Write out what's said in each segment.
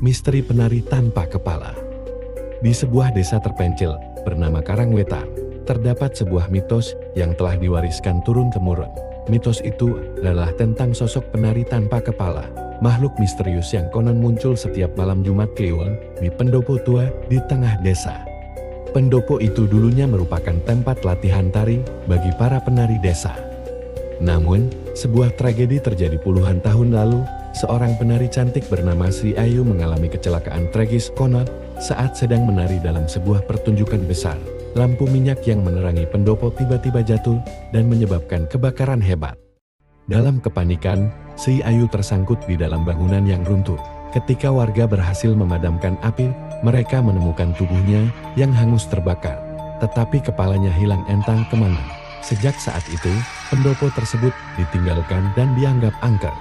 Misteri penari tanpa kepala. Di sebuah desa terpencil bernama Karangwetan, terdapat sebuah mitos yang telah diwariskan turun-temurun. Mitos itu adalah tentang sosok penari tanpa kepala, makhluk misterius yang konon muncul setiap malam Jumat Kliwon di pendopo tua di tengah desa. Pendopo itu dulunya merupakan tempat latihan tari bagi para penari desa. Namun, sebuah tragedi terjadi puluhan tahun lalu. Seorang penari cantik bernama Sri Ayu mengalami kecelakaan tragis konon saat sedang menari dalam sebuah pertunjukan besar. Lampu minyak yang menerangi pendopo tiba-tiba jatuh dan menyebabkan kebakaran hebat. Dalam kepanikan, Sri Ayu tersangkut di dalam bangunan yang runtuh. Ketika warga berhasil memadamkan api, mereka menemukan tubuhnya yang hangus terbakar, tetapi kepalanya hilang entang kemana. Sejak saat itu, pendopo tersebut ditinggalkan dan dianggap angker.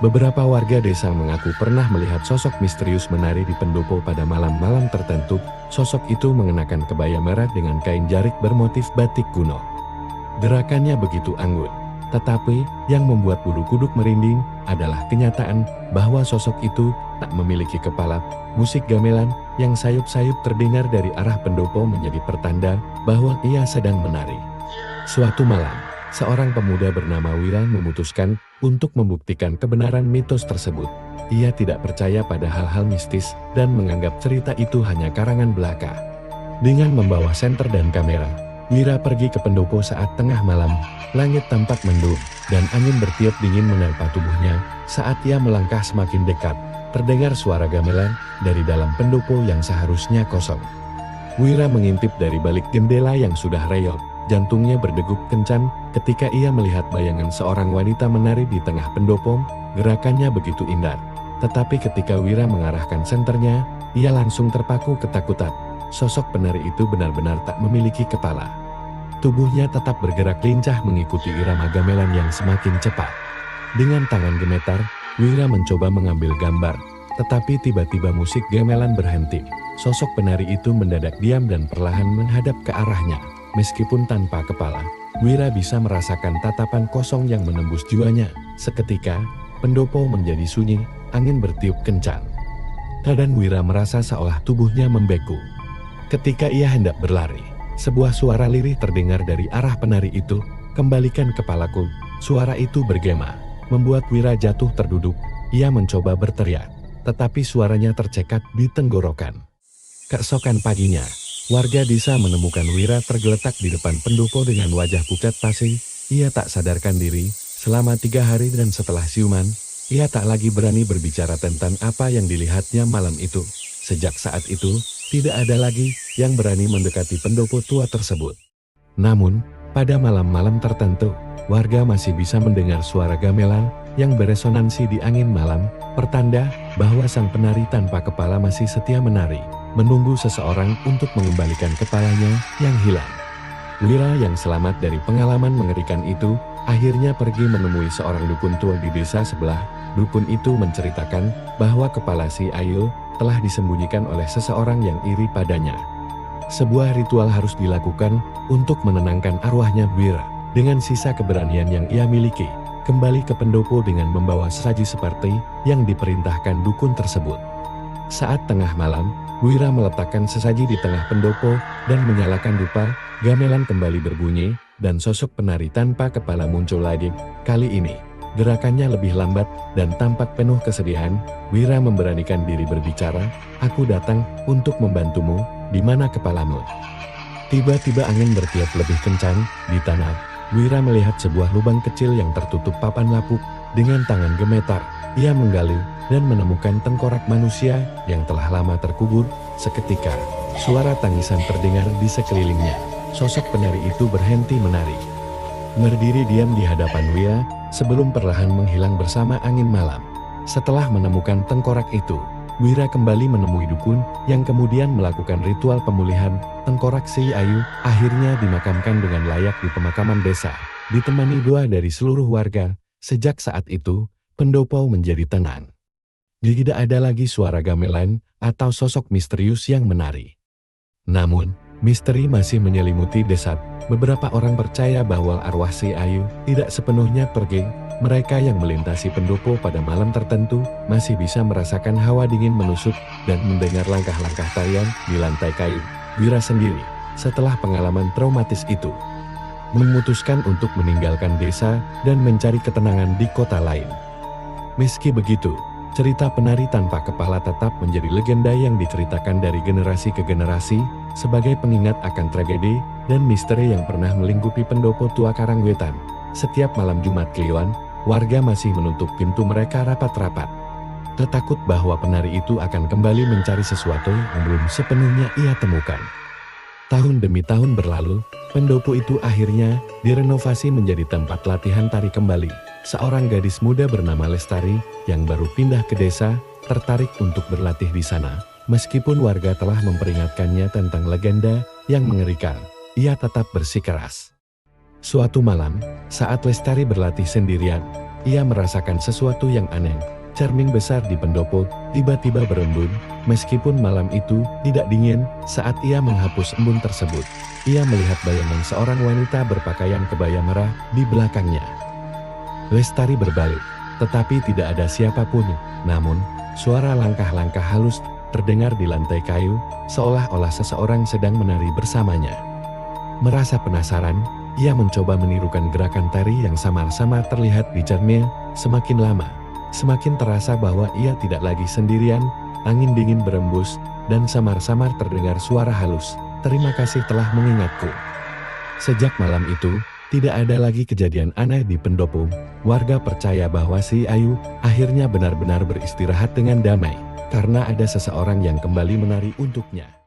Beberapa warga desa mengaku pernah melihat sosok misterius menari di pendopo pada malam-malam tertentu. Sosok itu mengenakan kebaya merah dengan kain jarik bermotif batik kuno. Gerakannya begitu anggun, tetapi yang membuat bulu kuduk merinding adalah kenyataan bahwa sosok itu tak memiliki kepala. Musik gamelan yang sayup-sayup terdengar dari arah pendopo menjadi pertanda bahwa ia sedang menari. Suatu malam, seorang pemuda bernama Wira memutuskan untuk membuktikan kebenaran mitos tersebut. Ia tidak percaya pada hal-hal mistis dan menganggap cerita itu hanya karangan belaka. Dengan membawa senter dan kamera, Wira pergi ke pendopo saat tengah malam. Langit tampak mendung dan angin bertiup dingin menerpa tubuhnya. Saat ia melangkah semakin dekat, terdengar suara gamelan dari dalam pendopo yang seharusnya kosong. Wira mengintip dari balik jendela yang sudah reot. Jantungnya berdegup kencang ketika ia melihat bayangan seorang wanita menari di tengah pendopo. Gerakannya begitu indah. Tetapi ketika Wira mengarahkan senternya, ia langsung terpaku ketakutan. Sosok penari itu benar-benar tak memiliki kepala. Tubuhnya tetap bergerak lincah mengikuti irama gamelan yang semakin cepat. Dengan tangan gemetar, Wira mencoba mengambil gambar. Tetapi tiba-tiba musik gamelan berhenti. Sosok penari itu mendadak diam dan perlahan menghadap ke arahnya. Meskipun tanpa kepala, Wira bisa merasakan tatapan kosong yang menembus jiwanya. Seketika, pendopo menjadi sunyi, angin bertiup kencang. Kadang Wira merasa seolah tubuhnya membeku. Ketika ia hendak berlari, sebuah suara lirih terdengar dari arah penari itu. "Kembalikan kepalaku." Suara itu bergema, membuat Wira jatuh terduduk. Ia mencoba berteriak, tetapi suaranya tercekat di tenggorokan. Keesokan paginya, warga desa menemukan Wira tergeletak di depan pendopo dengan wajah pucat pasi. Ia tak sadarkan diri selama 3 hari dan setelah siuman, ia tak lagi berani berbicara tentang apa yang dilihatnya malam itu. Sejak saat itu, tidak ada lagi yang berani mendekati pendopo tua tersebut. Namun, pada malam-malam tertentu, warga masih bisa mendengar suara gamelan yang beresonansi di angin malam, pertanda bahwa sang penari tanpa kepala masih setia menari, menunggu seseorang untuk mengembalikan kepalanya yang hilang. Wira yang selamat dari pengalaman mengerikan itu, akhirnya pergi menemui seorang dukun tua di desa sebelah. Dukun itu menceritakan bahwa kepala si Ayu telah disembunyikan oleh seseorang yang iri padanya. Sebuah ritual harus dilakukan untuk menenangkan arwahnya Wira. Dengan sisa keberanian yang ia miliki, kembali ke pendopo dengan membawa sesaji seperti yang diperintahkan dukun tersebut. Saat tengah malam, Wira meletakkan sesaji di tengah pendopo dan menyalakan dupa. Gamelan kembali berbunyi dan sosok penari tanpa kepala muncul lagi. Kali ini, gerakannya lebih lambat dan tampak penuh kesedihan. Wira memberanikan diri berbicara, "Aku datang untuk membantumu, di mana kepalamu?" Tiba-tiba angin bertiup lebih kencang di tanah. Wira melihat sebuah lubang kecil yang tertutup papan lapuk. Dengan tangan gemetar, ia menggali dan menemukan tengkorak manusia yang telah lama terkubur. Seketika, suara tangisan terdengar di sekelilingnya. Sosok penari itu berhenti menari, berdiri diam di hadapan Wira sebelum perlahan menghilang bersama angin malam. Setelah menemukan tengkorak itu, Wira kembali menemui dukun yang kemudian melakukan ritual pemulihan. Tengkorak si Ayu akhirnya dimakamkan dengan layak di pemakaman desa, ditemani doa dari seluruh warga. Sejak saat itu, pendopo menjadi tenang. Tidak ada lagi suara gamelan atau sosok misterius yang menari. Namun, misteri masih menyelimuti desa. Beberapa orang percaya bahwa arwah si Ayu tidak sepenuhnya pergi. Mereka yang melintasi pendopo pada malam tertentu masih bisa merasakan hawa dingin menusuk dan mendengar langkah-langkah tarian di lantai kayu. Wira sendiri, setelah pengalaman traumatis itu, memutuskan untuk meninggalkan desa dan mencari ketenangan di kota lain. Meski begitu, cerita penari tanpa kepala tetap menjadi legenda yang diceritakan dari generasi ke generasi sebagai pengingat akan tragedi dan misteri yang pernah melingkupi pendopo tua Karangwetan. Setiap malam Jumat Kliwon, warga masih menutup pintu mereka rapat-rapat. Takut bahwa penari itu akan kembali mencari sesuatu yang belum sepenuhnya ia temukan. Tahun demi tahun berlalu, pendopo itu akhirnya direnovasi menjadi tempat latihan tari kembali. Seorang gadis muda bernama Lestari yang baru pindah ke desa tertarik untuk berlatih di sana. Meskipun warga telah memperingatkannya tentang legenda yang mengerikan, ia tetap bersikeras. Suatu malam, saat Lestari berlatih sendirian, ia merasakan sesuatu yang aneh. Cermin besar di pendopo tiba-tiba berembun. Meskipun malam itu tidak dingin, saat ia menghapus embun tersebut, ia melihat bayangan seorang wanita berpakaian kebaya merah di belakangnya. Lestari berbalik, tetapi tidak ada siapapun. Namun, suara langkah-langkah halus terdengar di lantai kayu, seolah-olah seseorang sedang menari bersamanya. Merasa penasaran, ia mencoba menirukan gerakan tari yang samar-samar terlihat di cermin. Semakin lama, semakin terasa bahwa ia tidak lagi sendirian. Angin dingin berembus, dan samar-samar terdengar suara halus. "Terima kasih telah mengingatku." Sejak malam itu, tidak ada lagi kejadian aneh di pendopo. Warga percaya bahwa si Ayu akhirnya benar-benar beristirahat dengan damai, karena ada seseorang yang kembali menari untuknya.